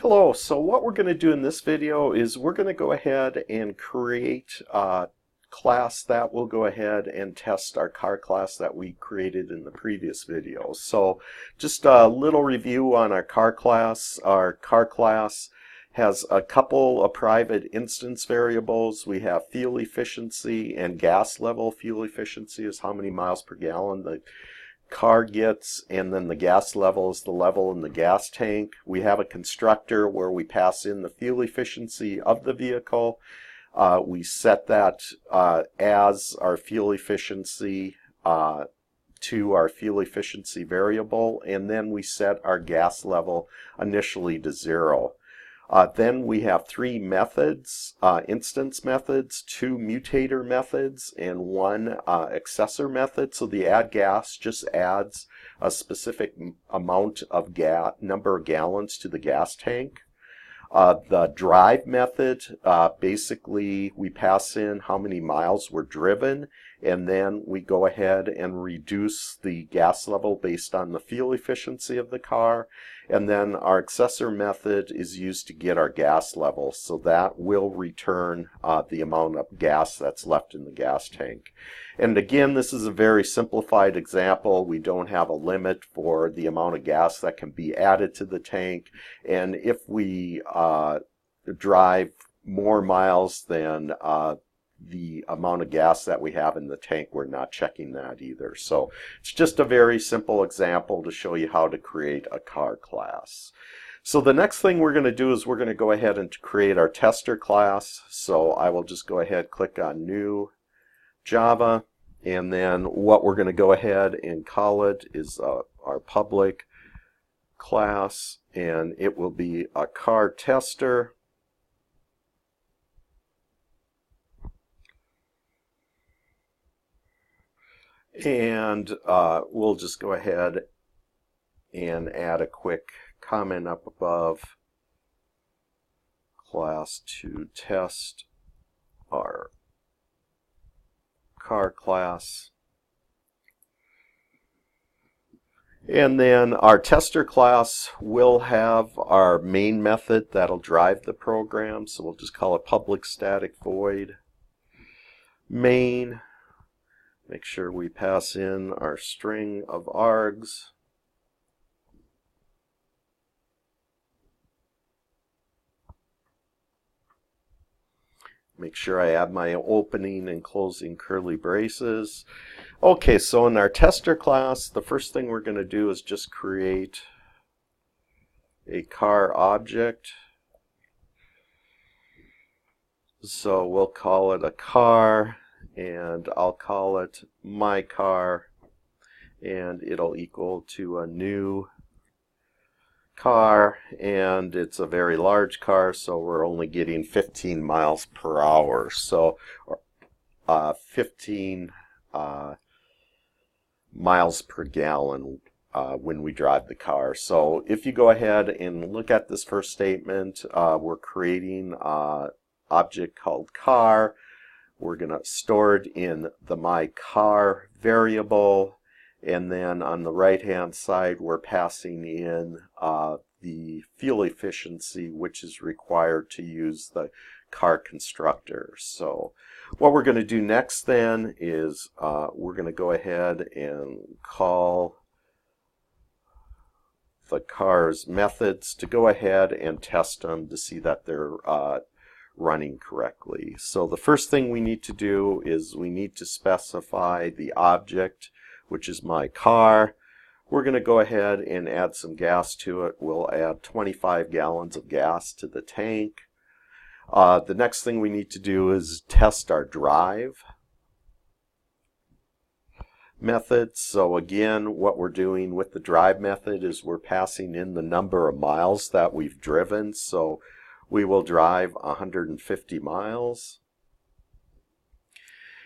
Hello, so what we're going to do in this video is we're going to go ahead and create a class that will go ahead and test our car class that we created in the previous video. So just a little review on our car class. Our car class has a couple of private instance variables. We have fuel efficiency and gas level. Fuel efficiency is how many miles per gallon the car gets, and then the gas level is the level in the gas tank. We have a constructor where we pass in the fuel efficiency of the vehicle. We set that as our fuel efficiency to our fuel efficiency variable, and then we set our gas level initially to 0. Then we have 3 methods, instance methods, 2 mutator methods, and 1 accessor method. So the add gas just adds a specific amount of number of gallons to the gas tank. The drive method, basically we pass in how many miles were driven, and then we go ahead and reduce the gas level based on the fuel efficiency of the car. And then our accessor method is used to get our gas level, so that will return the amount of gas that's left in the gas tank. And again, this is a very simplified example. We don't have a limit for the amount of gas that can be added to the tank, and if we drive more miles than the amount of gas that we have in the tank, we're not checking that either. So it's just a very simple example to show you how to create a car class. So the next thing we're going to do is we're going to go ahead and create our tester class. So I will just go ahead, click on New Java, and then what we're going to go ahead and call it is our public class, and it will be a car tester. And we'll just go ahead and add a quick comment up above, class to test our car class. And then our tester class will have our main method that'll drive the program. So we'll just call it public static void main. Make sure we pass in our string of args. Make sure I add my opening and closing curly braces. Okay, so in our tester class, the first thing we're going to do is just create a car object. So we'll call it a car, and I'll call it my car, and it'll equal to a new car, and it's a very large car, so we're only getting 15 miles per hour. So 15 miles per gallon when we drive the car. So if you go ahead and look at this first statement, we're creating an object called car. We're going to store it in the my car variable, and then on the right hand side we're passing in the fuel efficiency, which is required to use the car constructor. So what we're going to do next then is we're going to go ahead and call the car's methods to go ahead and test them to see that they're running correctly. So the first thing we need to do is we need to specify the object, which is my car. We're going to go ahead and add some gas to it. We'll add 25 gallons of gas to the tank. The next thing we need to do is test our drive method. So again, what we're doing with the drive method is we're passing in the number of miles that we've driven. So we will drive 150 miles.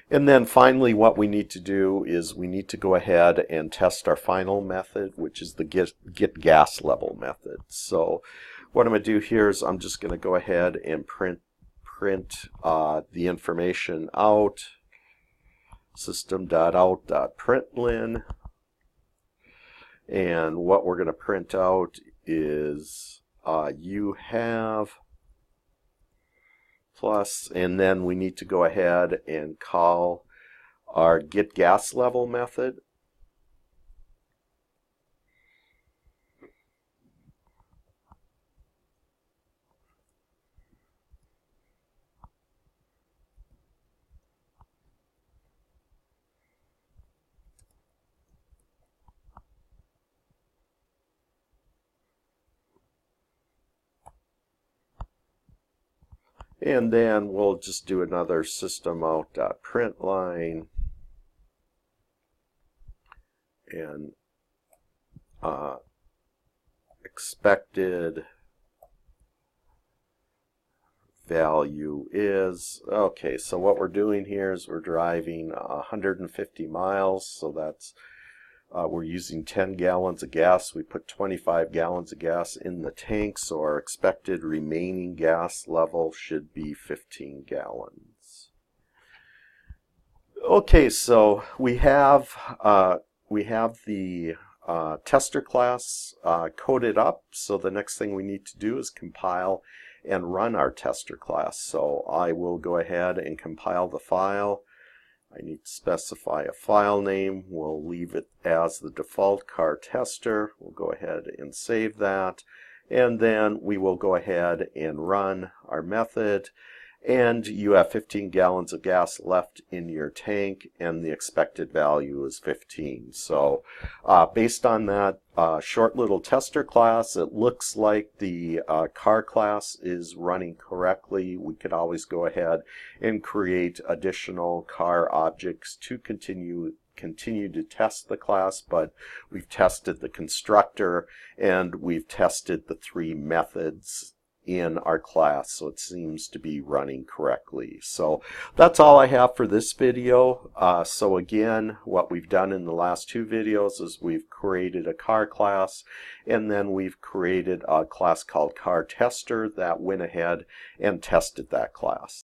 And then finally what we need to do is we need to go ahead and test our final method, which is the get gas level method. So what I'm going to do here is I'm just going to go ahead and print the information out, system.out.println, and what we're going to print out is you have plus, and then we need to go ahead and call our get gas level method. And then we'll just do another systemout.println and expected value is, okay, so what we're doing here is we're driving 150 miles, so that's we're using 10 gallons of gas. We put 25 gallons of gas in the tank, so our expected remaining gas level should be 15 gallons. Okay, so we have the tester class coded up, so the next thing we need to do is compile and run our tester class. So I will go ahead and compile the file. I need to specify a file name. We'll leave it as the default car tester. We'll go ahead and save that. And then we will go ahead and run our method. And you have 15 gallons of gas left in your tank, and the expected value is 15. So based on that short little tester class, it looks like the car class is running correctly. We could always go ahead and create additional car objects to continue to test the class, but we've tested the constructor and we've tested the 3 methods in our class, so it seems to be running correctly. So that's all I have for this video. So again, what we've done in the last 2 videos is we've created a car class, and then we've created a class called CreateCarTester that went ahead and tested that class.